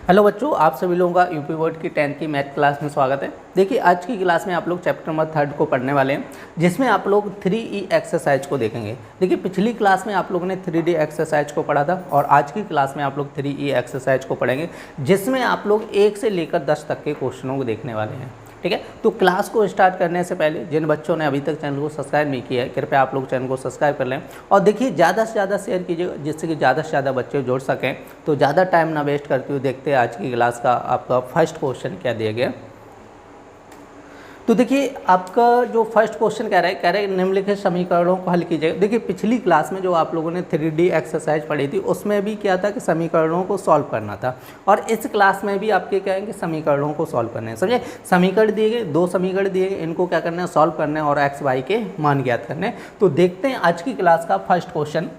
Hello बच्चों, आप सभी लोगों का यूपी बोर्ड की 10th की मैथ क्लास में स्वागत है। देखिए, आज की क्लास में आप लोग चैप्टर नंबर 3 को पढ़ने वाले हैं, जिसमें आप लोग 3E एक्सरसाइज को देखेंगे। देखिए, पिछली क्लास में आप लोगों ने 3D एक्सरसाइज को पढ़ा था और आज की क्लास में आप लोग 3E एक्सरसाइज को पढ़ेंगे, जिसमें आप लोग 1 से लेकर 10 तक के क्वेश्चनों को देखने वाले हैं। ठीक है, तो क्लास को स्टार्ट करने से पहले जिन बच्चों ने अभी तक चैनल को सब्सक्राइब नहीं किया है, कृपया आप लोग चैनल को सब्सक्राइब कर लें और देखिए ज़्यादा से ज़्यादा शेयर कीजिएगा, जिससे कि ज़्यादा से ज़्यादा बच्चे जुड़ सकें। तो ज़्यादा टाइम ना वेस्ट करते हुए देखते हैं आज की क्लास का आपका फर्स्ट क्वेश्चन क्या दिया गया। तो देखिए, आपका जो फर्स्ट क्वेश्चन कह रहा है निम्नलिखित समीकरणों को हल कीजिएगा। देखिए, पिछली क्लास में जो आप लोगों ने 3D एक्सरसाइज पढ़ी थी, उसमें भी क्या था कि समीकरणों को सॉल्व करना था और इस क्लास में भी आपके क्या है कि समीकरणों को सॉल्व करने हैं। समझे, समीकरण दिए गए, 2 समीकरण दिए गए, इनको क्या करना है, सॉल्व करना है और एक्स वाई के मान ज्ञात करने हैं। तो देखते हैं आज की क्लास का फर्स्ट क्वेश्चन।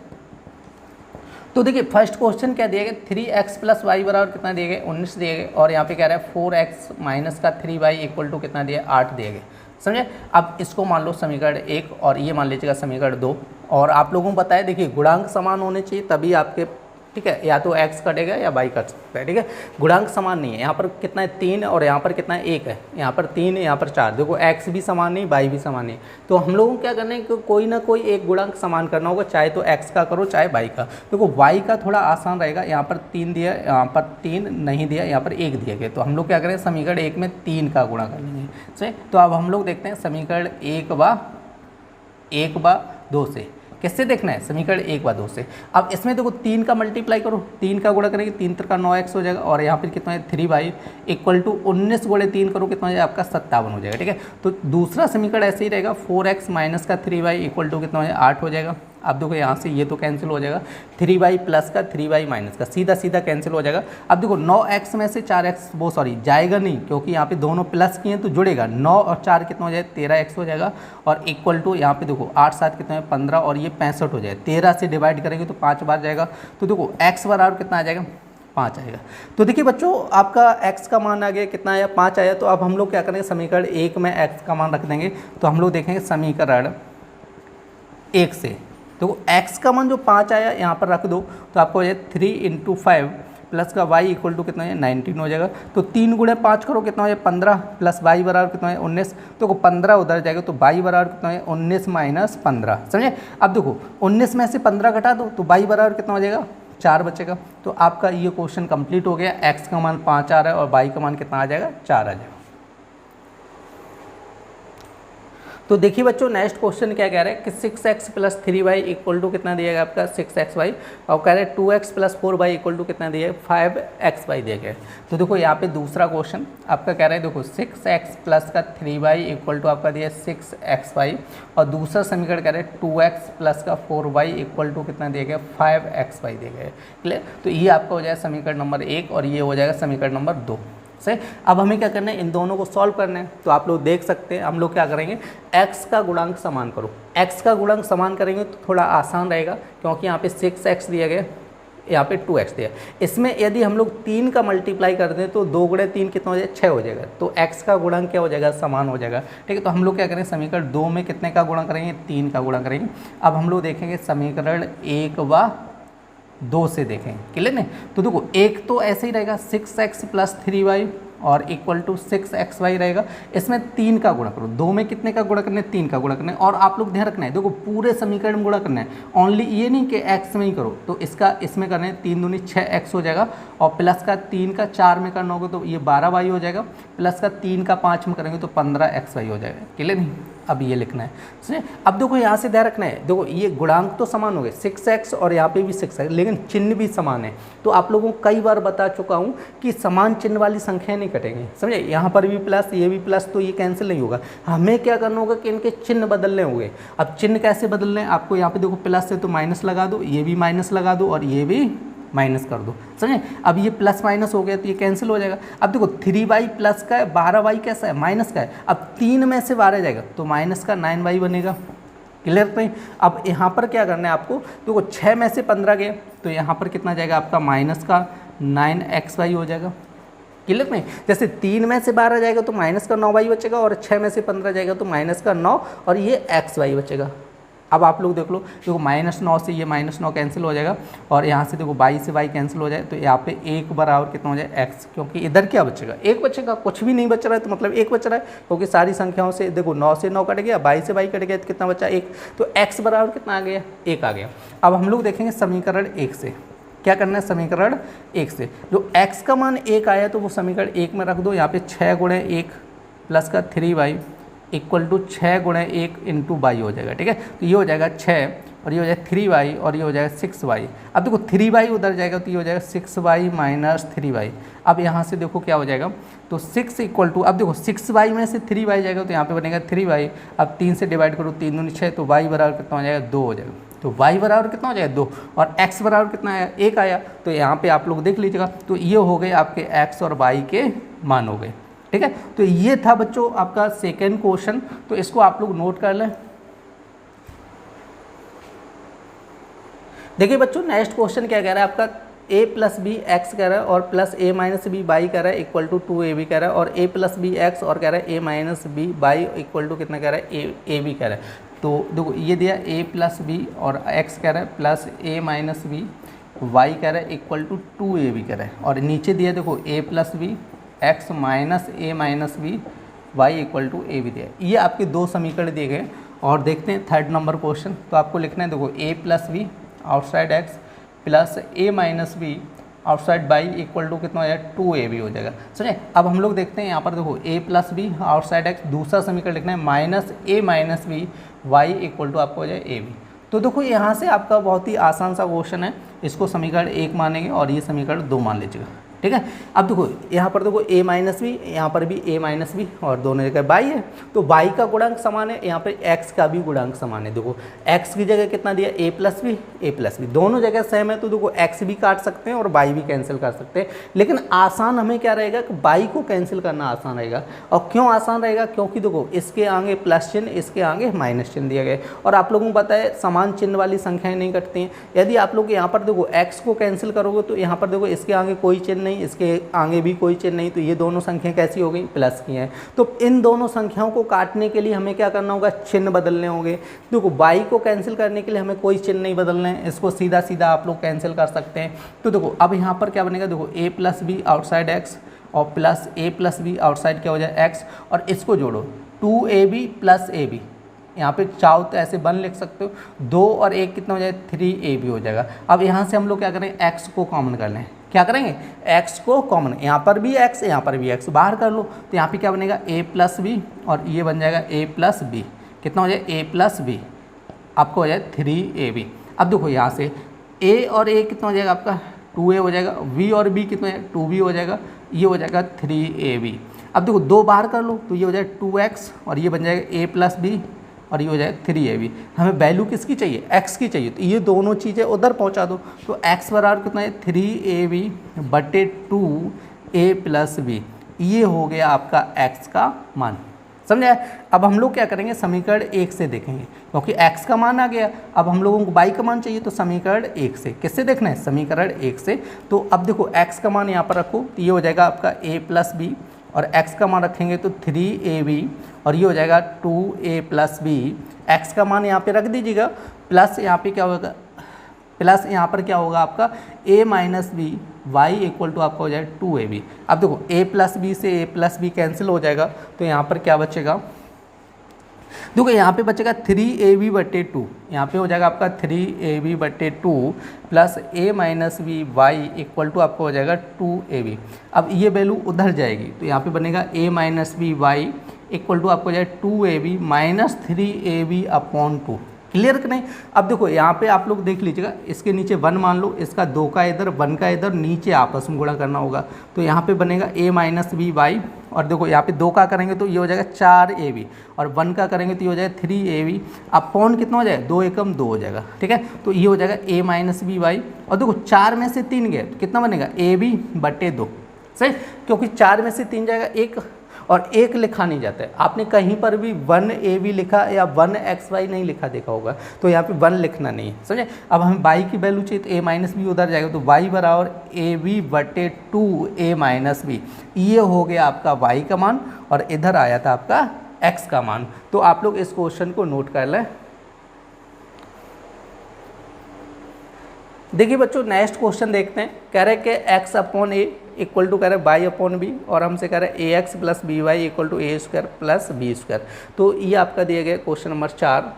तो देखिए, फर्स्ट क्वेश्चन क्या दिए गए, 3x + y बराबर कितना दिए गए, 19 दिए गए और यहाँ पे कह रहा है 4x - का 3y = कितना दिया, 8 दिए गए। समझे, अब इसको मान लो समीकरण 1 और ये मान लीजिएगा समीकरण 2। और आप लोगों को पता है, देखिए गुणांक समान होने चाहिए तभी आपके, ठीक है, या तो x कटेगा या y कट सकता है। ठीक है, गुणांक समान नहीं है, यहाँ पर कितना है 3 और यहाँ पर कितना है 1 है, यहाँ पर 3 है, यहाँ पर 4। देखो x भी समान नहीं, y भी समान नहीं। तो हम लोगों को क्या करना है कि कोई ना कोई एक गुणांक समान करना होगा, चाहे तो x का करो चाहे y का। देखो y का थोड़ा आसान रहेगा, यहाँ पर 3 दिया, यहाँ पर 3 नहीं दिया, यहाँ पर 1 दिया गया। तो हम लोग क्या करें, समीकरण 1 में 3 का गुणा कर लेंगे। सही, तो अब हम लोग देखते हैं समीकरण 1/2 से किससे देखना है, समीकरण 1/2 से। अब इसमें देखो 3 का मल्टीप्लाई करो, 3 का गुणा करेंगे, 3 × 9x हो जाएगा और यहाँ पर कितना है 3y = 19 × 3 करो, कितना हो जाएगा आपका 57 हो जाएगा। ठीक है, तो दूसरा समीकरण ऐसे ही रहेगा, 4x - का 3y = कितना हो जाएगा, 8 हो जाएगा। अब देखो यहाँ से ये तो कैंसिल हो जाएगा, 3y + का 3y - का सीधा सीधा कैंसिल हो जाएगा। अब देखो 9x में से 4x वो जाएगा नहीं, क्योंकि यहाँ पे दोनों प्लस किए हैं तो जुड़ेगा। 9 और 4 कितना हो जाएगा, 13x हो जाएगा और = यहाँ पे देखो 8 7 कितना है 15 और ये 65 हो जाएगा। 13 से डिवाइड करेंगे तो 5 बार जाएगा। तो देखो x बराबर कितना आ जाएगा, 5 आएगा। तो देखिए बच्चों, आपका x का मान आ गया, कितना आया, 5 आया। तो अब हम लोग क्या करेंगे, समीकरण 1 में x का मान रख देंगे। तो हम लोग देखेंगे समीकरण 1 से, तो x का मान जो 5 आया यहाँ पर रख दो, तो आपको हो जाए 3 × 5 + का y = कितना है 19 हो जाएगा। तो 3 × 5 करो, कितना हो जाए 15 + y बराबर कितना है 19। तो 15 उधर जाएगा तो y बराबर कितना है 19 - 15। समझे, अब देखो 19 में से 15 घटा दो तो y बराबर कितना हो जाएगा, 4 बचेगा। तो आपका ये क्वेश्चन कंप्लीट हो गया। x का मान 5 आ रहा है और y का मान कितना आ जाएगा, 4 आ जाएगा। तो देखिए बच्चों, नेक्स्ट क्वेश्चन क्या कह रहा है कि 6x + 3y = कितना दिया गया आपका 6xy और कह रहे हैं 2x + 4y = कितना दिया है 5xy दिया गया है। तो देखो यहाँ पे दूसरा क्वेश्चन आपका कह रहा है, देखो 6x + का 3y = आपका दिया है 6xy और दूसरा समीकरण कह रहे हैं 2x + का 4y = कितना दिया गया 5xy दिया गया है। क्लियर, तो ये आपका हो जाएगा समीकरण नंबर 1 और ये हो जाएगा समीकरण नंबर 2। सही, अब हमें क्या करना है, इन दोनों को सॉल्व करना है। तो आप लोग देख सकते हैं, हम लोग क्या करेंगे, x का गुणांक समान करो। x का गुणांक समान करेंगे तो थोड़ा आसान रहेगा, क्योंकि यहाँ पे 6x दिया गया, यहाँ पे 2x दिया। इसमें यदि हम लोग 3 का मल्टीप्लाई कर दें तो 2 × 3 कितना हो जाएगा, 6 हो जाएगा। तो x का गुणांक क्या हो जाएगा, समान हो जाएगा। ठीक है, तो हम लोग क्या करेंगे, समीकरण 2 में कितने का गुणा करेंगे, 3 का गुणा करेंगे। अब हम लोग देखेंगे समीकरण 1/2 से देखें, क्लियर नहीं। तो देखो एक तो ऐसे ही रहेगा 6x + 3y और = 6xy रहेगा। इसमें 3 का गुणा करो, 2 में कितने का गुणा करना है, 3 का गुणा करना है। और आप लोग ध्यान रखना है, देखो पूरे समीकरण में गुणा करना है, ओनली ये नहीं कि x में ही करो। तो इसका इसमें करना है, 3 दूनी 6x हो जाएगा और प्लस का 3 का 4 में करना होगा तो ये 12y हो जाएगा, प्लस का 3 का 5 में करेंगे तो 15xy हो जाएगा। क्लियर नहीं, अब ये लिखना है। समझे, अब देखो यहाँ से ध्यान रखना है, देखो ये गुणांक तो समान हो गए 6x और यहाँ पे भी 6x, लेकिन चिन्ह भी समान है। तो आप लोगों को कई बार बता चुका हूँ कि समान चिन्ह वाली संख्या नहीं कटेंगे। समझे, यहाँ पर भी प्लस, ये भी प्लस, तो ये कैंसिल नहीं होगा। हमें क्या करना होगा कि इनके चिन्ह बदलने होंगे। अब चिन्ह कैसे बदलने हैं, आपको यहाँ पे देखो प्लस है तो माइनस लगा दो, ये भी माइनस लगा दो और ये भी माइनस कर दो। समझे, अब ये प्लस माइनस हो गया तो ये कैंसिल हो जाएगा। अब देखो 3y प्लस का है, 12y कैसा है, माइनस का है। अब 3 में से 12 जाएगा तो माइनस का 9y बनेगा। क्लियर नहीं। अब यहाँ पर क्या करना है आपको, देखो 6 में से 15 गए तो यहाँ पर कितना जाएगा आपका माइनस का 9xy हो जाएगा। क्लियर नहीं, जैसे 3 में से 12 जाएगा तो माइनस का 9y बचेगा और 6 में से 15 जाएगा तो माइनस का 9 और ये xy बचेगा। अब आप लोग देख लो, देखो -9 से ये -9 कैंसिल हो जाएगा और यहाँ से देखो y से y कैंसिल हो जाए, तो यहाँ पे 1 बराबर कितना हो जाए x, क्योंकि इधर क्या बचेगा, 1 बचेगा, कुछ भी नहीं बच रहा है तो मतलब 1 बच रहा है, क्योंकि सारी संख्याओं से देखो 9 से 9 कट गया, y से y कट गया तो कितना बचा 1, तो x बराबर कितना आ गया 1 आ गया। अब हम लोग देखेंगे समीकरण 1 से क्या करना है, समीकरण 1 से जो x का मान 1 आया तो वो समीकरण 1 में रख दो, यहाँ पे 6 गुणे 1 प्लस का 3y इक्वल टू 6 गुणे 1 इंटू वाई हो जाएगा, ठीक है। तो ये हो जाएगा 6 और ये हो जाएगा 3y और ये हो जाएगा 6y। अब देखो 3y उधर जाएगा तो ये हो जाएगा 6y माइनस 3y। अब यहाँ से देखो क्या हो जाएगा, तो 6 इक्वल टू, अब देखो 6y में से 3y जाएगा तो यहाँ पे बनेगा 3y। अब 3 से डिवाइड करो, 3 दूनी 6, तो y बराबर कितना हो जाएगा 2 हो जाएगा। तो y बराबर कितना हो जाएगा 2 और x बराबर कितना आया 1 आया। तो यहाँ पे आप लोग देख लीजिएगा, तो ये हो गए आपके x और y के मान हो गए, ठीक है। तो ये था बच्चों आपका सेकेंड क्वेश्चन, तो इसको आप लोग नोट कर लें। देखिए बच्चों नेक्स्ट क्वेश्चन क्या कह रहा है आपका, a प्लस बी एक्स कह रहा है और plus a minus b y कह रहा है इक्वल टू 2ab कह रहा है, और a प्लस बी एक्स और कह रहा है a minus b y equal to कितना कह रहा है ab कह रहा है। तो देखो ये दिया a प्लस बी और x कह रहा है plus a minus b y कह रहा है इक्वल टू 2ab कह रहा है, और नीचे दिया देखो a plus B X minus a minus B Y equal to A भी दिया। ये आपके दो समीकरण दिए गए। और देखते हैं थर्ड नंबर क्वेश्चन, तो आपको लिखना है देखो a plus b outside x plus a minus b outside y equal to कितना हो जाएगा 2ab हो जाएगा, समझे। अब हम लोग देखते हैं यहाँ पर देखो a plus b outside x, दूसरा समीकरण लिखना है minus a minus B Y equal to आपको हो जाए ab। तो देखो यहाँ से आपका बहुत ही आसान सा क्वेश्चन है, इसको समीकरण 1 मानेंगे और ये समीकरण 2 मान लीजिएगा, ठीक है। अब देखो यहाँ पर देखो a माइनस बी, यहाँ पर भी a माइनस बी और दोनों जगह y है, तो y का गुणांक समान है, यहाँ पे x का भी गुणांक समान है। देखो x की जगह कितना दिया a प्लस बी दोनों जगह सेम है, तो देखो x भी काट सकते हैं और y भी कैंसिल कर सकते हैं। लेकिन आसान हमें क्या रहेगा कि y को कैंसिल करना आसान रहेगा। और क्यों आसान रहेगा, क्योंकि देखो इसके आगे प्लस चिन्ह, इसके आगे माइनस चिन्ह दिया गया, और आप लोगों को पता है समान चिन्ह वाली संख्याएँ नहीं कटती हैं। यदि आप लोग यहाँ पर देखो x को कैंसिल करोगे तो यहाँ पर देखो इसके आगे कोई चिन्ह नहीं, इसके आगे भी कोई चिन्ह नहीं, तो ये दोनों संख्याएं कैसी हो गई, प्लस की हैं। तो इन दोनों संख्याओं को काटने के लिए हमें क्या करना होगा, चिन्ह बदलने होंगे। देखो y को कैंसिल करने के लिए हमें कोई चिन्ह नहीं बदलना है, इसको सीधा सीधा आप लोग कैंसिल कर सकते हैं। तो देखो अब यहाँ पर क्या बनेगा, देखो a plus b outside x और plus a plus b outside क्या हो जाए x, और इसको जोड़ो 2ab प्लस ab, यहाँ पे चाहो तो ऐसे 1 लिख सकते हो, 2 और 1 कितना हो जाए 3ab हो जाएगा। अब यहाँ से हम लोग क्या करें, x को कॉमन कर लें, क्या करेंगे x को कॉमन, यहाँ पर भी x यहाँ पर भी x बाहर कर लो, तो यहाँ पे क्या बनेगा a प्लस बी और ये बन जाएगा a प्लस बी, कितना हो जाए a प्लस बी, आपको हो जाए 3ab। अब देखो यहाँ से a और a कितना हो जाएगा आपका 2a हो जाएगा, v और b कितना है 2b हो जाएगा, ये हो जाएगा 3ab। अब देखो 2 बाहर कर लो तो ये हो जाएगा 2x और ये बन जाएगा a प्लस बी और ये हो जाए 3ab। हमें वैल्यू किसकी चाहिए, x की चाहिए, तो ये दोनों चीज़ें उधर पहुंचा दो। तो x बराबर कितना है 3ab बटे 2a प्लस बी, ये हो गया आपका x का मान, समझे। अब हम लोग क्या करेंगे, समीकरण 1 से देखेंगे, क्योंकि x का मान आ गया। अब हम लोगों को y का मान चाहिए, तो समीकरण 1 से, किससे देखना है, समीकरण 1 से। तो अब देखो x का मान यहाँ पर रखो, तो ये हो जाएगा आपका a प्लस बी, और x का मान रखेंगे तो 3ab और ये हो जाएगा 2a प्लस बी। x का मान यहाँ पे रख दीजिएगा, प्लस यहाँ पे क्या होगा, प्लस यहाँ पर क्या होगा आपका a minus B Y equal to आपका हो जाए 2ab। अब देखो a प्लस बी से a प्लस बी कैंसिल हो जाएगा, तो यहाँ पर क्या बचेगा, देखो यहाँ पे बचेगा 3ab बटे 2, यहाँ पे हो जाएगा आपका 3ab बटे 2 plus a minus B Y equal to आपको हो जाएगा 2ab। अब ये वैल्यू उधर जाएगी, तो यहाँ पे बनेगा a minus B Y equal to आपको हो जाएगा 2ab minus 3ab upon 2। Clear कि नहीं। अब देखो यहाँ पे आप लोग देख लीजिएगा, इसके नीचे 1 मान लो, इसका 2 का इधर 1 का इधर, नीचे आपस में गुणा करना होगा, तो यहाँ पे बनेगा a माइनस बी वाई, और देखो यहाँ पे 2 का करेंगे तो ये हो जाएगा 4ab, और 1 का करेंगे तो ये हो जाएगा 3ab, अपॉन कितना हो जाएगा 2 एकम 2 हो जाएगा, ठीक है। तो ये हो जाएगा a माइनस बी वाई, और देखो 4 में से 3 गए तो कितना बनेगा ab बटे 2, सही, क्योंकि 4 में से 3 जाएगा 1, और 1 लिखा नहीं जाता है। आपने कहीं पर भी 1ab लिखा या 1xy नहीं लिखा देखा होगा, तो यहाँ पे 1 लिखना नहीं है, समझे। अब हमें y की वैल्यू चाहिए, तो a माइनस बी उधर जाएगा, तो y बराबर ab बटे 2a माइनस बी, ये हो गया आपका y का मान, और इधर आया था आपका x का मान। तो आप लोग इस क्वेश्चन को नोट कर लें। देखिए बच्चों नेक्स्ट क्वेश्चन देखते हैं। कह रहे हैं कि x upon A equal to कह रहे हैं बाई अपॉन बी, और हमसे कह रहे हैं A X plus B Y equal to A square plus B square. तो ये आपका दिया गया क्वेश्चन नंबर 4।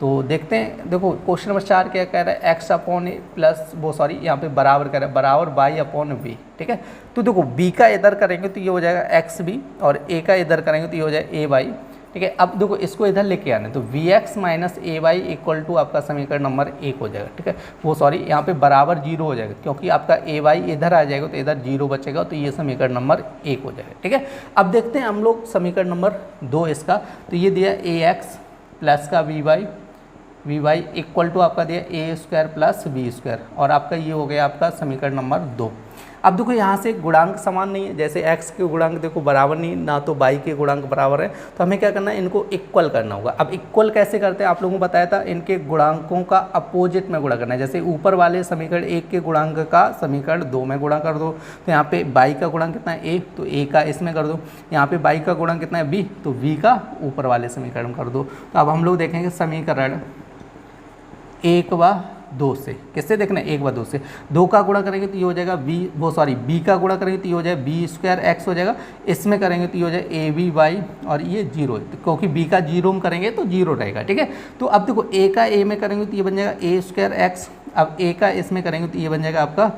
तो देखते हैं, देखो क्वेश्चन नंबर 4 क्या कह रहा है, एक्स अपॉन ए प्लस यहाँ पे बराबर कह रहा है बराबर बाई अपॉन बी। ठीक है, तो देखो बी का इधर करेंगे तो ये हो जाएगा एक्स बी, और ए का इधर करेंगे तो ये हो जाएगा ए वाई। ठीक है, अब देखो इसको इधर लेके आना है, तो V X minus A Y equal to आपका समीकरण नंबर 1 हो जाएगा। ठीक है, यहाँ पे बराबर 0 हो जाएगा, क्योंकि आपका ए वाई इधर आ जाएगा तो इधर 0 बचेगा, तो ये समीकरण नंबर 1 हो जाएगा। ठीक है, अब देखते हैं हम लोग समीकरण नंबर 2 इसका। तो ये दिया ए एक्स प्लस का वी वाई इक्वल टू आपका दिया ए स्क्वायर प्लस बी स्क्वायर, और आपका ये हो गया आपका समीकरण नंबर 2। अब देखो यहाँ से गुणांक समान नहीं है, जैसे x के गुणांक देखो बराबर नहीं, ना तो y के गुणांक बराबर है, तो हमें क्या करना है, इनको इक्वल करना होगा। अब इक्वल कैसे करते हैं, आप लोगों को बताया था, इनके गुणांकों का अपोजिट में गुणा करना है। जैसे ऊपर वाले समीकरण 1 के गुणांक का समीकरण 2 में गुणा कर दो, तो यहाँ पे y का गुणांक कितना है a, तो a का इसमें कर दो। यहाँ पे y का गुणांक कितना है b, तो v का ऊपर वाले समीकरण कर दो। तो अब हम लोग देखेंगे समीकरण 1 व 2 से, किससे देखना है, 1 व 2 से। 2 का गुणा करेंगे तो ये हो जाएगा b का गुणा करेंगे तो ये हो जाएगा बी स्क्वायर एक्स हो जाएगा, इसमें करेंगे तो ये हो जाएगा ए बी वाई, और ये 0 है, क्योंकि b का 0 में करेंगे तो 0 रहेगा। ठीक है, तो अब देखो a का a में करेंगे तो ये बन जाएगा ए स्क्वायर एक्स, अब a का इसमें करेंगे तो ये बन जाएगा आपका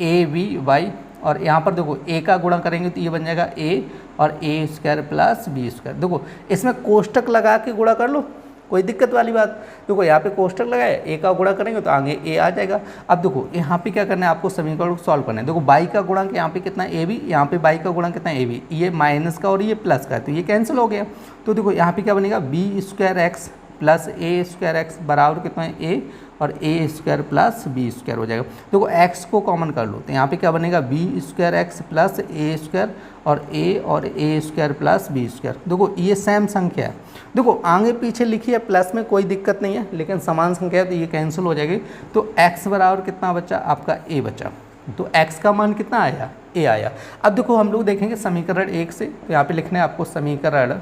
ए बी वाई, और यहाँ पर देखो a का गुणा करेंगे तो ये बन जाएगा a और A square plus B square. देखो इसमें कोष्टक लगा के गुणा कर लो, कोई दिक्कत वाली बात। देखो यहाँ पे कोष्टक लगाए, ए का गुणा करेंगे तो आगे ए आ जाएगा। अब देखो यहाँ पे क्या करना है, आपको समीकरण को सॉल्व करना है। देखो बाई का गुणांक यहाँ पे कितना है ए बी, यहाँ पे बाई का गुणांक कितना है ए बी, ये माइनस का और ये प्लस का है, तो ये कैंसिल हो गया। तो देखो यहाँ पे क्या बनेगा, B square X plus A square x बराबर कितना है ए, और A square plus B square हो जाएगा। देखो एक्स को कॉमन कर लो, तो यहाँ पे क्या बनेगा, B square X plus A square और A square plus B square. देखो ये सेम संख्या है, देखो आगे पीछे लिखी है प्लस में कोई दिक्कत नहीं है, लेकिन समान संख्या है तो ये कैंसिल हो जाएगी। तो x बराबर कितना बचा, आपका a बचा, तो x का मान कितना आया, a आया। अब देखो हम लोग देखेंगे समीकरण 1 से, तो यहाँ पे लिखना है आपको समीकरण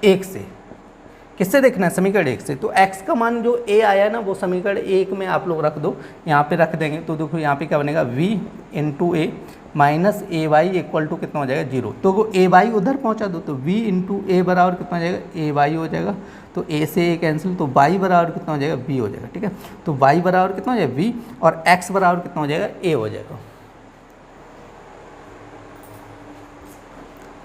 1 से, किससे देखना है, समीकरण 1 से। तो x का मान जो a आया ना, वो समीकरण 1 में आप लोग रख दो, यहाँ पे रख देंगे। तो देखो यहाँ पे क्या बनेगा, v into A minus A Y equal to कितना हो जाएगा 0। तो ए वाई उधर पहुँचा दो, तो v इंटू ए बराबर कितना हो जाएगा, ए वाई हो जाएगा। तो a से a कैंसिल, तो y बराबर कितना हो जाएगा, b हो जाएगा। ठीक है, तो y बराबर कितना हो जाएगा v, और x बराबर कितना हो जाएगा, a हो जाएगा।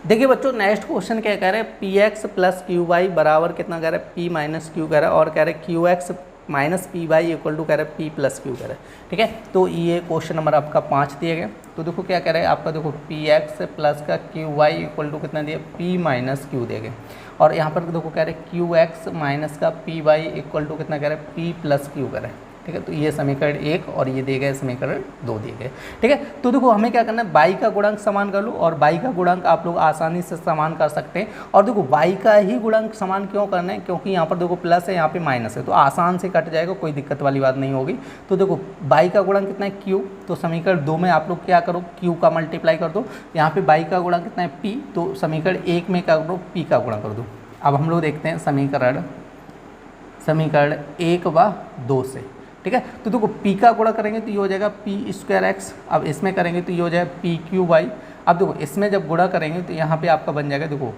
देखिए बच्चों नेक्स्ट क्वेश्चन क्या कह रहे हैं, P X plus Q Y बराबर कितना कह रहा है, पी माइनस क्यू कह रहा है, और कह रहे हैं Q X minus P Y equal to कह रहे हैं पी प्लस क्यू कह रहे हैं। ठीक है, तो ये क्वेश्चन नंबर आपका 5 दिया गया। तो देखो क्या कह रहे हैं आपका, देखो पी एक्स प्लस का क्यू वाई इक्वल टू कितना दिया, पी माइनस क्यू दिया गया, और यहाँ पर देखो कह रहे हैं क्यू एक्स माइनस का पी वाई इक्वल टू कितना कह रहे हैं, पी प्लस क्यू कह रहे हैं। ठीक है, तो ये समीकरण 1 और ये दिए गए समीकरण 2 दिए गए। ठीक है, तो देखो हमें क्या करना है, बाई का गुणांक समान कर लो, और बाई का गुणांक आप लोग आसानी से समान कर सकते हैं। और देखो बाई का ही गुणांक समान क्यों करना है, क्योंकि यहाँ पर देखो प्लस है, यहाँ पे माइनस है, तो आसान से कट जाएगा, कोई दिक्कत वाली बात नहीं होगी। तो देखो बाई का गुणांक कितना है, क्यू, तो समीकरण 2 में आप लोग क्या करो, क्यू का मल्टीप्लाई कर दो। यहाँ पे बाई का गुणांक कितना है, पी, तो समीकरण 1 में क्या करो, पी का गुणा कर दो। अब हम लोग देखते हैं समीकरण 1 व 2 से। ठीक है, तो देखो p का गुणा करेंगे तो ये हो जाएगा पी स्क्वायर एक्स, अब इसमें करेंगे तो ये हो जाएगा पी क्यू वाई। अब देखो इसमें जब गुणा करेंगे तो यहाँ पे आपका बन जाएगा, देखो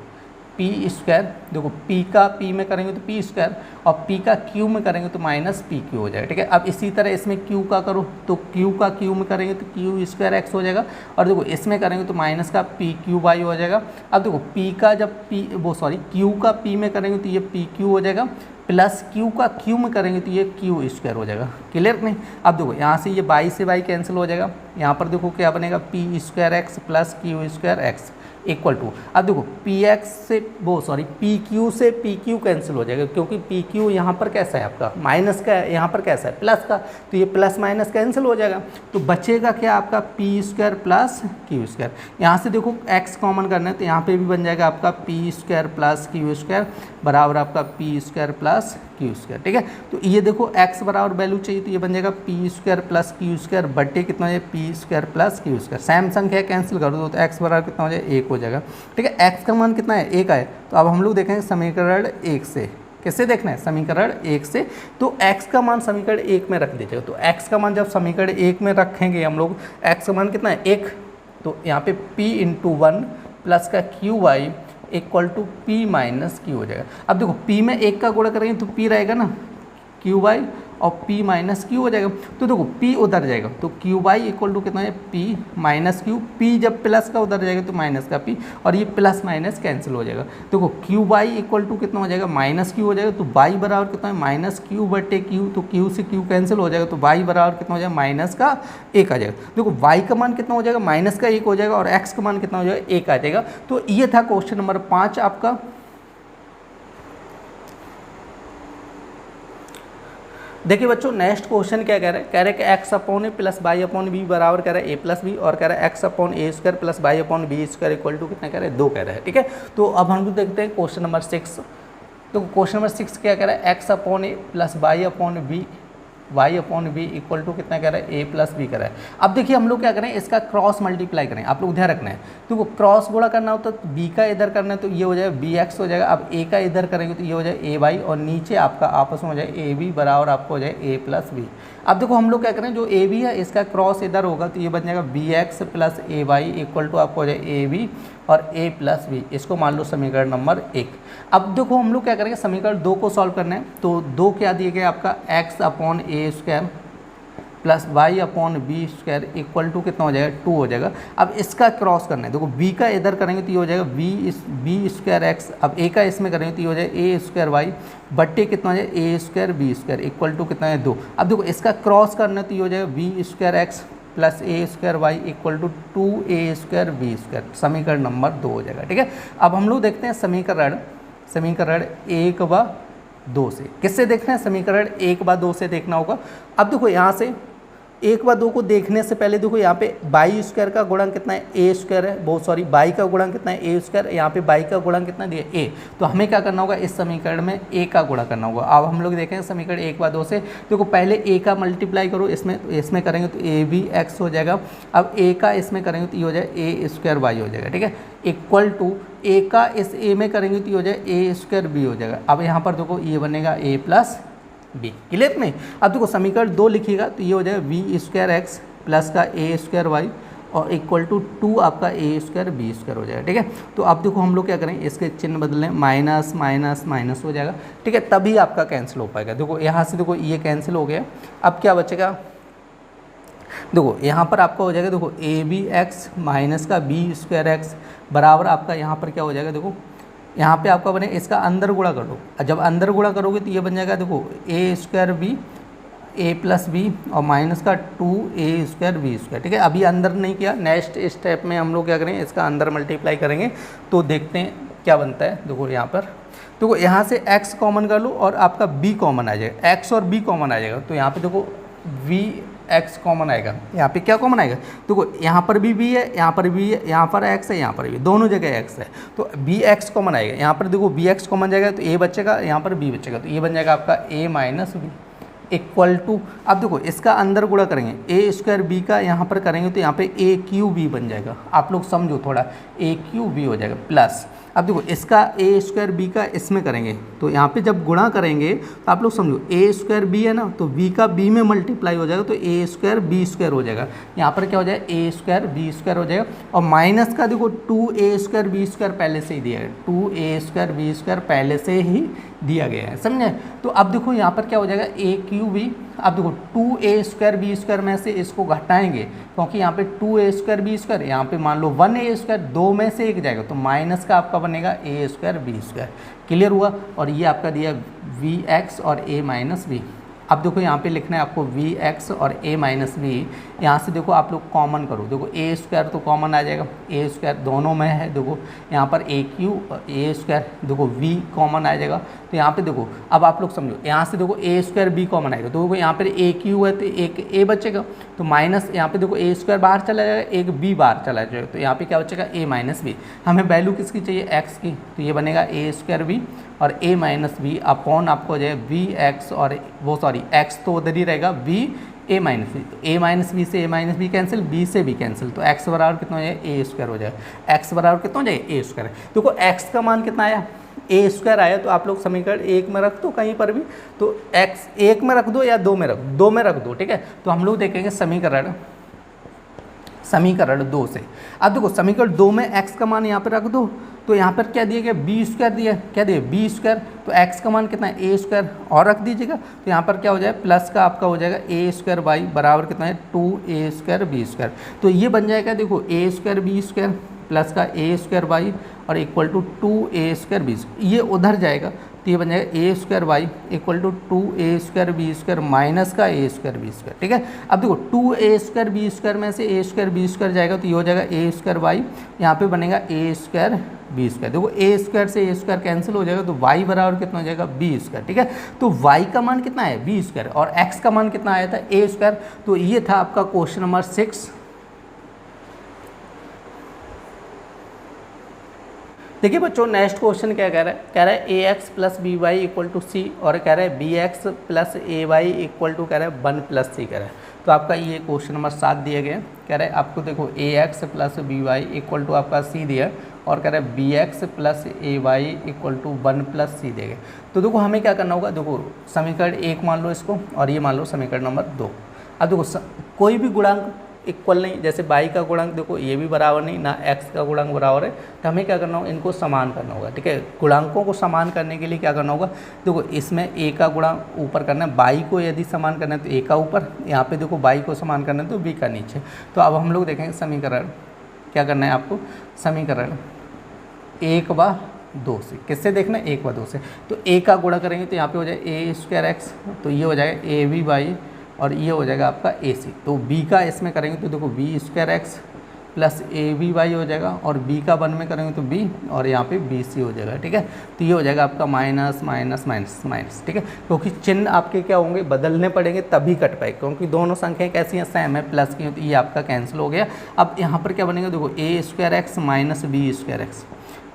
पी स्क्वायर, देखो p का p में करेंगे तो पी स्क्वायर, और p का q में करेंगे तो माइनस पी क्यू हो जाएगा। ठीक है, अब इसी तरह इसमें q का करो, तो q का q में करेंगे तो क्यू स्क्वायर एक्स हो जाएगा, और देखो इसमें करेंगे तो माइनस का पी क्यू वाई हो जाएगा। अब देखो p का जब q का p में करेंगे तो ये पी क्यू हो जाएगा, प्लस q का q में करेंगे तो ये क्यू स्क्वायर हो जाएगा। क्लियर नहीं, अब देखो यहाँ से ये बाई से बाई कैंसिल हो जाएगा, यहाँ पर देखो क्या बनेगा, P square X plus Q square X equal to, अब देखो पी एक्स से पी क्यू से पी क्यू कैंसिल हो जाएगा, क्योंकि पी क्यू यहाँ पर कैसा है आपका माइनस का है, यहाँ पर कैसा है प्लस का, तो ये प्लस माइनस कैंसिल हो जाएगा। तो बचेगा क्या आपका P square plus Q square. यहाँ से देखो एक्स कॉमन करना है, तो यहाँ पे भी बन जाएगा आपका P square plus Q square बराबर आपका P square plus Q square. ठीक है, तो ये देखो x बराबर वैल्यू चाहिए, तो ये बन जाएगा P square plus Q square बटे कितना है, P square plus Q square. Same संख्या कैंसिल कर दो तो x बराबर कितना हो जाएगा, 1 हो जाएगा। ठीक है, x का मान कितना है, 1 है। तो अब हम लोग देखेंगे समीकरण 1 से, किससे देखना है, समीकरण 1 से। तो x का मान समीकरण 1 में रख दीजिएगा। तो x का मान जब समीकरण 1 में रखेंगे हम लोग, x का मान कितना है 1, तो यहाँ पे p × 1 प्लस का Q Y equal to P minus Q हो जाएगा। अब देखो p में 1 का गुणा करेंगे तो p रहेगा ना क्यू वाई और p माइनस क्यू हो जाएगा। तो देखो p उधर जाएगा तो क्यू वाई इक्वल टू कितना है p माइनस क्यू, p जब प्लस का उधर जाएगा तो माइनस का p, और ये प्लस माइनस कैंसिल हो जाएगा। देखो क्यू वाई इक्वल टू कितना हो जाएगा, माइनस क्यू हो जाएगा। तो y बराबर कितना है, माइनस क्यू बटे क्यू, तो q से q कैंसिल हो जाएगा। तो y बराबर कितना हो जाएगा, माइनस का 1 आ जाएगा। देखो y का मान कितना हो जाएगा, माइनस का 1 हो जाएगा, और x का मान कितना हो जाएगा, 1 आ जाएगा। तो ये था क्वेश्चन नंबर 5 आपका। देखिए बच्चों नेक्स्ट क्वेश्चन क्या कह रहा है, कह रहा है कि x upon A plus Y upon B बराबर कह रहा है ए प्लस बी, और कह रहा है X upon A square plus Y upon B square equal to कितना कह रहा है, 2 कह रहा है। ठीक है, तो अब हम लोग देखते हैं क्वेश्चन नंबर 6। तो क्वेश्चन नंबर 6 क्या कह रहा है, X upon A plus Y upon B equal to कितना कह रहा है, ए प्लस बी कह रहा है। अब देखिए हम लोग क्या करें, इसका क्रॉस मल्टीप्लाई करें, आप लोग ध्यान रखना है। तो क्रॉस गुणा करना होता है तो बी का इधर करना है तो ये हो जाएगा बी एक्स हो जाएगा। अब ए का इधर करेंगे तो ये हो जाएगा ए वाई, और नीचे आपका आपस में हो जाएगा ए बी बराबर आपको हो जाएगा ए प्लस बी। अब देखो हम लोग क्या करें, जो ए बी है इसका क्रॉस इधर होगा तो ये बन जाएगा B X plus A Y equal to आपको हो जाएगा ए बी और ए प्लस बी। इसको मान लो समीकरण नंबर 1। अब देखो हम लोग क्या करेंगे, समीकरण 2 को सॉल्व करना है। तो 2 क्या दिए गए आपका, X upon A square plus Y upon B square equal to कितना हो जाएगा, 2 हो जाएगा। अब इसका क्रॉस करना है, देखो बी का इधर करेंगे तो ये हो जाएगा बी स्क्वायर एक्स, अब ए का इसमें करेंगे तो ये हो जाएगा ए स्क्वायर वाई बट्टे कितना हो जाएगा A square B square equal to कितना है 2। अब देखो इसका क्रॉस करना है तो ये हो जाएगा B square X plus A square Y equal to 2a square B square, समीकरण नंबर 2 हो जाएगा। ठीक है, अब हम लोग देखते हैं समीकरण 1 व 2 से। किससे देखना है, समीकरण 1 व 2 से देखना होगा। अब देखो यहाँ से 1 व 2 को देखने से पहले देखो यहाँ पे बाई स्क्वायर का गुणन कितना है, ए स्क्वायर है, बहुत सॉरी बाई का गुणन कितना है, ए स्क्वायर। यहाँ पे बाई का गुणन कितना दिया, ए। तो हमें क्या करना होगा, इस समीकरण में ए का गुणा करना होगा। अब हम लोग देखें समीकरण 1 व 2 से, देखो पहले ए का मल्टीप्लाई करो, इसमें करेंगे तो ए बी एक्स हो जाएगा। अब ए का इसमें करेंगे तो ये हो जाएगा ए स्क्वायर वाई हो जाएगा। ठीक है, इक्वल टू ए का इस ए में करेंगे तो ये हो जाएगा ए स्क्वायर बी हो जाएगा। अब यहाँ पर देखो ये बनेगा ए प्लस बी, क्लियर में। अब देखो समीकरण 2 लिखिएगा तो ये हो जाएगा वी स्क्वायर एक्स प्लस का ए स्क्वायर वाई और इक्वल टू 2 आपका ए स्क्वायर बी स्क्वायर हो जाएगा। ठीक है, तो अब देखो हम लोग क्या करें, इसके चिन्ह बदलें, माइनस माइनस माइनस हो जाएगा। ठीक है, तभी आपका कैंसिल हो पाएगा। देखो यहाँ से देखो ये कैंसिल हो गया। अब क्या बचेगा, देखो यहाँ पर आपका हो जाएगा, देखो ए बी एक्स माइनस का बी स्क्वायर एक्स बराबर आपका यहाँ पर क्या हो जाएगा, देखो यहाँ पे आपका बने, इसका अंदर गुणा कर लो। जब अंदर गुणा करोगे तो ये बन जाएगा, देखो A square B A plus b और माइनस का 2a स्क्वायर बी स्क्वायर। ठीक है, अभी अंदर नहीं किया, नेक्स्ट स्टेप में हम लोग क्या करेंगे, इसका अंदर मल्टीप्लाई करेंगे तो देखते हैं क्या बनता है। देखो यहाँ पर देखो यहाँ से x कॉमन कर लो और आपका b कॉमन आ जाएगा, x और b कॉमन आ जाएगा। तो यहाँ पे देखो v x कॉमन आएगा, यहाँ पे क्या कॉमन आएगा, देखो यहाँ पर भी b है, यहाँ पर भी है, यहाँ पर x है, यहाँ पर भी, दोनों जगह x है। तो b x कॉमन आएगा, यहाँ पर देखो b x कॉमन जाएगा तो a बचेगा, यहाँ पर b बचेगा, तो ये बन जाएगा आपका a minus B equal to. अब देखो इसका अंदर गुणा करेंगे, ए स्क्वायर बी का यहाँ पर करेंगे तो यहाँ पे ए क्यू बी बन जाएगा। आप लोग समझो थोड़ा, ए क्यू बी हो जाएगा प्लस। अब देखो इसका ए स्क्वायर बी का इसमें करेंगे तो यहाँ पे जब गुणा करेंगे तो आप लोग समझो ए स्क्वायर बी है ना, तो बी का बी में मल्टीप्लाई हो जाएगा तो ए स्क्वायर बी स्क्वायर हो जाएगा। यहाँ पर क्या हो जाएगा, ए स्क्वायर बी स्क्वायर हो जाएगा। और माइनस का देखो 2a स्क्वायर बी स्क्वायर पहले से ही दिया है, 2a स्क्वायर बी स्क्वायर पहले से ही दिया गया है, समझे। तो अब देखो यहाँ पर क्या हो जाएगा, ए क्यू बी। अब देखो 2a स्क्वायर बी स्क्वायर में से इसको घटाएंगे क्योंकि यहाँ पे 2a स्क्वायर बी स्क्वायर, यहाँ पे मान लो 1a स्क्वायर, दो में से एक जाएगा तो माइनस का आपका बनेगा a square B square. Clear हुआ। और ये आपका दिया वी एक्स और a माइनस बी। अब देखो यहाँ पे लिखना है आपको वी एक्स और a माइनस बी। यहाँ से देखो आप लोग कॉमन करो, देखो ए स्क्वायर तो कॉमन आ जाएगा, ए स्क्वायर दोनों में है। देखो यहाँ पर ए क्यू और ए स्क्वायर, देखो वी कॉमन आ जाएगा। तो यहाँ पे देखो अब आप लोग समझो, यहाँ से देखो ए स्क्वायर बी कॉमन आएगा तो देखो यहाँ पर ए क्यू है तो एक ए बचेगा, तो माइनस यहाँ पे देखो ए स्क्वायर बाहर चला जाएगा, एक बी बाहर चला जाएगा, तो यहाँ पे क्या बचेगा ए माइनस बी। हमें वैल्यू किसकी चाहिए, एक्स की, तो ये बनेगा ए स्क्वायर बी और a माइनस बी अपॉन आपको हो जाएगा वी एक्स और वो सॉरी एक्स तो उधर ही रहेगा वी a माइनस बी। तो a माइनस बी से a minus B cancel, b से b कैंसिल, तो x बराबर कितना हो जाएगा, a स्क्वायर हो जाएगा। x बराबर कितना हो जाएगा, a स्क्वायर। देखो x का मान कितना आया, ए स्क्वायर आया तो आप लोग समीकरण 1 में रख दो कहीं पर भी, तो x 1 में रख दो या 2 में रख दो, 2 में रख दो, ठीक है। तो हम लोग देखेंगे समीकरण 2 से। अब देखो समीकरण 2 में x का मान यहाँ पर रख दो, तो यहाँ पर क्या दिया गया, बी स्क्वायर दिया, क्या दिया बी स्क्वायर, तो x का मान कितना है ए स्क्वायर और रख दीजिएगा, तो यहाँ पर क्या हो जाएगा प्लस का आपका हो जाएगा ए स्क्वायर वाई बराबर कितना है 2a स्क्वायर बी स्क्वायर। तो ये बन जाएगा देखो A square B square plus का ए स्क्वायर वाई और equal to 2a square B square, ये उधर जाएगा तो ये बन जाएगा A square Y equal to 2a square B square minus का ए स्क्वायर बी स्क्वायर, ठीक है। अब देखो 2a स्क्वायर बी स्क्वायर में से ए स्क्वायर बी स्क्वायर जाएगा तो ये हो जाएगा ए स्क्वायर वाई, यहाँ पे बनेगा ए स्क्वायर बी स्क्वायर। देखो ए स्क्वायर से ए स्क्वायर कैंसिल हो जाएगा तो वाई बराबर कितना हो जाएगा बी स्क्वायर, ठीक है। तो वाई का मान कितना है बी स्क्वायर और एक्स का मान कितना आया था ए स्क्वायर। तो ये था आपका क्वेश्चन नंबर 6। देखिए बच्चों नेक्स्ट क्वेश्चन क्या कह रहा है A X plus B Y equal to C और कह रहा है B X plus A Y equal to कह रहा है 1 प्लस सी कह रहा है। तो आपका ये क्वेश्चन नंबर 7 दिया गया, कह रहा है आपको देखो A X plus B Y equal to आपका सी दिया और कह रहा है B X plus A Y equal to 1 plus C देगा। तो देखो हमें क्या करना होगा, देखो समीकरण 1 मान लो इसको और ये मान लो समीकरण नंबर 2। अब देखो कोई भी गुणांक इक्वल नहीं, जैसे y का गुणांक देखो ये भी बराबर नहीं ना x का गुणांक बराबर है, तो हमें क्या करना होगा इनको समान करना होगा, ठीक है। गुणांकों को समान करने के लिए क्या करना होगा, देखो इसमें a का गुणांक ऊपर करना है, y को यदि समान करना है तो a का ऊपर, यहाँ पे देखो y को समान करना है तो b का नीचे। तो अब हम लोग देखेंगे समीकरण क्या करना है आपको, समीकरण 1 व 2 से, किससे देखना है 1 व 2 से। तो a का गुणा करेंगे तो यहाँ पे हो जाए ए स्क्वायर एक्स, तो ये हो जाएगा ए वी वाई और ये हो जाएगा आपका ए सी। तो b का इसमें करेंगे तो देखो B square X plus A V Y हो जाएगा और b का 1 में करेंगे तो b और यहाँ पे बी सी हो जाएगा, ठीक है। तो ये हो जाएगा आपका माइनस माइनस माइनस माइनस, ठीक है, क्योंकि चिन्ह आपके क्या होंगे बदलने पड़ेंगे तभी कट पाए, क्योंकि दोनों संख्याएं कैसी हैं सेम है प्लस की, तो ये आपका कैंसिल हो गया। अब यहाँ पर क्या बनेगा देखो A square X minus B square X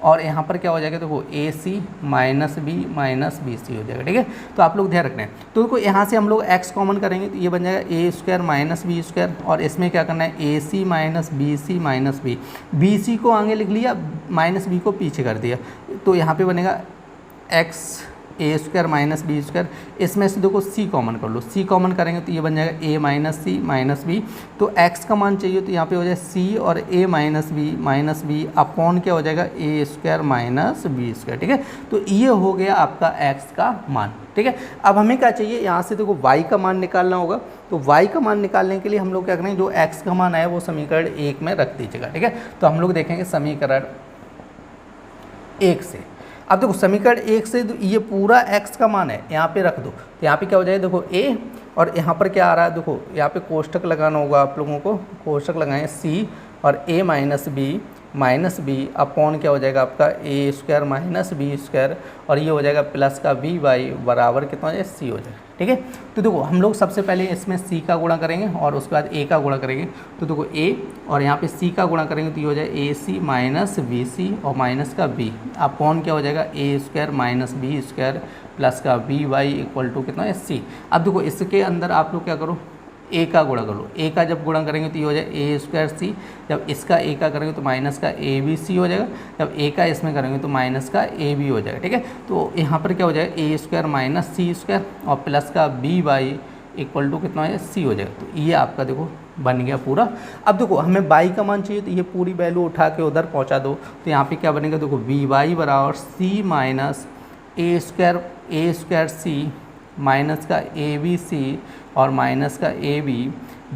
और यहाँ पर क्या हो जाएगा देखो ए सी माइनस बी सी हो जाएगा, ठीक है। तो आप लोग ध्यान रखना है, तो देखो यहाँ से हम लोग x कॉमन करेंगे तो ये बन जाएगा A square minus B square और इसमें क्या करना है ए सी माइनस बी सी को आगे लिख लिया, माइनस बी को पीछे कर दिया, तो यहाँ पे बनेगा x ए स्क्वायर माइनस बी स्क्वायर। इसमें से देखो c कॉमन कर लो, c कॉमन करेंगे तो ये बन जाएगा a minus C minus B. तो x का मान चाहिए तो यहाँ पे हो जाए c और a माइनस बी अपॉन क्या हो जाएगा A square minus B square, ठीक है। तो ये हो गया आपका x का मान, ठीक है। अब हमें क्या चाहिए, यहाँ से देखो y का मान निकालना होगा, तो y का मान निकालने के लिए हम लोग क्या करेंगे जो x का मान आया वो समीकरण 1 में रख दीजिएगा, ठीक है। तो हम लोग देखेंगे समीकरण 1 से। अब देखो समीकरण 1 से ये पूरा x का मान है यहाँ पे रख दो, तो यहाँ पे क्या हो जाएगा देखो a और यहाँ पर क्या आ रहा है देखो यहाँ पे कोष्टक लगाना होगा आप लोगों को, कोष्टक लगाएं c और a माइनस बी अपॉन क्या हो जाएगा आपका A square minus B square और ये हो जाएगा प्लस का बी वाई बराबर कितना हो जाएगा सी हो जाएगा, ठीक है। तो देखो हम लोग सबसे पहले इसमें सी का गुणा करेंगे और उसके बाद ए का गुणा करेंगे, तो देखो ए और यहाँ पे सी का गुणा करेंगे तो ये हो जाएगा ए सी माइनस बी सी और माइनस का बी अपॉन क्या हो जाएगा A square minus B square plus का बी वाई इक्वल टू कितना है सी। अब देखो इसके अंदर आप लोग क्या करो ए का गुणा कर लो, ए का जब गुणा करेंगे तो ये हो जाएगा ए स्क्वायर सी, जब इसका ए का करेंगे तो माइनस का ए बी सी हो जाएगा, जब ए का इसमें करेंगे तो माइनस का ए बी हो जाएगा, ठीक है। तो यहाँ पर क्या हो जाएगा A square minus C square और प्लस का बी वाई इक्वल टू कितना है सी हो जाएगा। तो ये आपका देखो बन गया पूरा। अब देखो हमें बाई का मान चाहिए तो ये पूरी वैल्यू उठा के उधर पहुँचा दो, तो यहाँ पर क्या बनेगा देखो बी वाई बराबर सी minus A square C minus का ए बी सी और माइनस का ए बी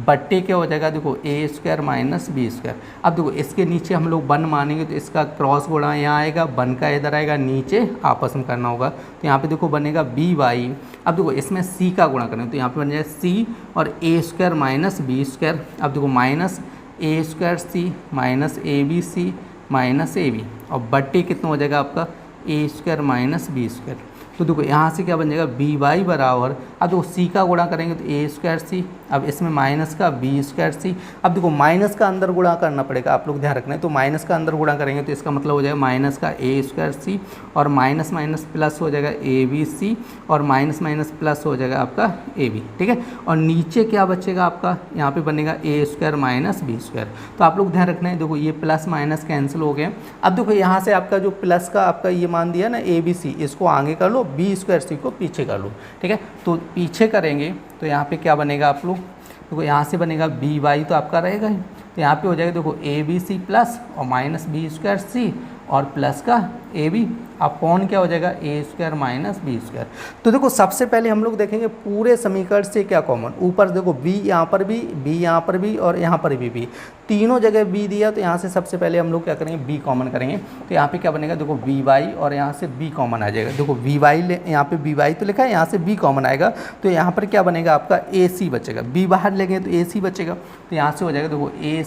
बट्टे क्या हो जाएगा देखो A square minus B square. अब देखो इसके नीचे हम लोग 1 मानेंगे तो इसका क्रॉस गुणा यहाँ आएगा, 1 का इधर आएगा, नीचे आपस में करना होगा, तो यहाँ पे देखो बनेगा बी वाई। अब देखो इसमें सी का गुणा करेंगे तो यहाँ पे बन जाएगा सी और A square minus B square. अब देखो minus A square C minus A B C minus A B और बट्टे कितना हो जाएगा आपका A square minus B square. तो देखो यहाँ से क्या बन जाएगा बी वाई बराबर, अब देखो सी का गुणा करेंगे तो ए स्क्वायर सी, अब इसमें माइनस का बी स्क्वायर सी। अब देखो माइनस का अंदर गुणा करना पड़ेगा, आप लोग ध्यान रखना है। तो माइनस का अंदर गुणा करेंगे तो इसका मतलब हो जाएगा माइनस का ए स्क्वायर सी और माइनस माइनस प्लस हो जाएगा ए बी सी और माइनस माइनस प्लस हो जाएगा आपका ए बी, ठीक है। और नीचे क्या बचेगा आपका, यहाँ पे बनेगा ए स्क्वायर माइनस बी स्क्वायर। तो आप लोग ध्यान रखना है, देखो ये प्लस माइनस कैंसिल हो गए। अब देखो यहाँ से आपका जो प्लस का आपका ये मान दिया ना ए बी सी, इसको आगे कर लो, बी स्क्वायर सी को पीछे कर लो, ठीक है। तो पीछे करेंगे तो यहाँ पे क्या बनेगा आप लोग, देखो यहाँ से बनेगा बी वाई तो आपका रहेगा ही, तो यहाँ पे हो जाएगा देखो ए बी सी प्लस और माइनस बी स्क्वायर सी और प्लस का ए बी अपॉन क्या हो जाएगा A square minus B square. तो देखो सबसे पहले हम लोग देखेंगे पूरे समीकरण से क्या कॉमन, ऊपर देखो बी यहाँ पर भी, बी यहाँ पर भी और यहाँ पर भी बी, तीनों जगह बी दिया। तो यहाँ से सबसे पहले हम लोग क्या करेंगे, बी कॉमन करेंगे। तो यहाँ पे क्या बनेगा, देखो वी वाई और यहाँ से बी कॉमन आ जाएगा। देखो वी वाई यहाँ पे बी वाई तो लिखा है, यहाँ से बी कॉमन आएगा तो यहाँ पर क्या बनेगा आपका ए सी बचेगा, बी बाहर लेंगे तो ए सी बचेगा। तो यहाँ से हो जाएगा देखो ए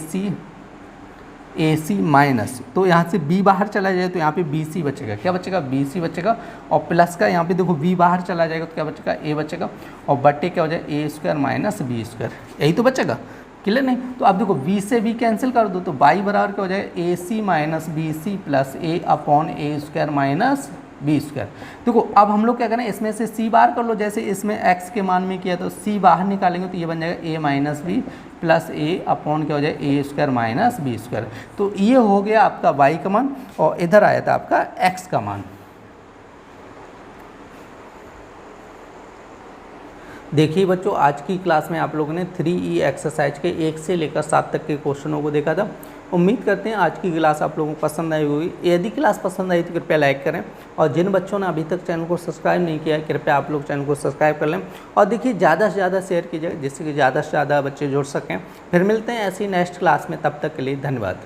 सी माइनस, तो यहाँ से b बाहर चला जाए तो यहाँ पे बी सी बचेगा, क्या बचेगा बी सी बचेगा। और प्लस का यहाँ पे देखो v बाहर चला जाएगा तो क्या बचेगा ए बचेगा और बट्टे क्या हो जाए A square minus B square, यही तो बचेगा। क्लियर नहीं, तो अब देखो v से v कैंसिल कर दो तो y बराबर क्या हो जाएगा ए सी minus B C plus A upon A square minus B square. देखो अब हम लोग क्या करें, इसमें से c बाहर कर लो, जैसे इसमें x के मान में किया तो c बाहर निकालेंगे तो ये बन जाएगा a minus B plus A upon क्या हो जाए A square minus B square. तो ये हो गया आपका y का मान और इधर आया था आपका x का मान। देखिए बच्चों, आज की क्लास में आप लोगों ने 3E एक्सरसाइज के 1 से लेकर 7 तक के क्वेश्चनों को देखा था। उम्मीद करते हैं आज की क्लास आप लोगों को पसंद आई होगी। यदि क्लास पसंद आई तो कृपया लाइक करें और जिन बच्चों ने अभी तक चैनल को सब्सक्राइब नहीं किया है कृपया आप लोग चैनल को सब्सक्राइब कर लें और देखिए ज़्यादा से ज़्यादा शेयर कीजिए जिससे कि ज़्यादा से ज़्यादा बच्चे जुड़ सकें। फिर मिलते हैं ऐसी नेक्स्ट क्लास में, तब तक के लिए धन्यवाद।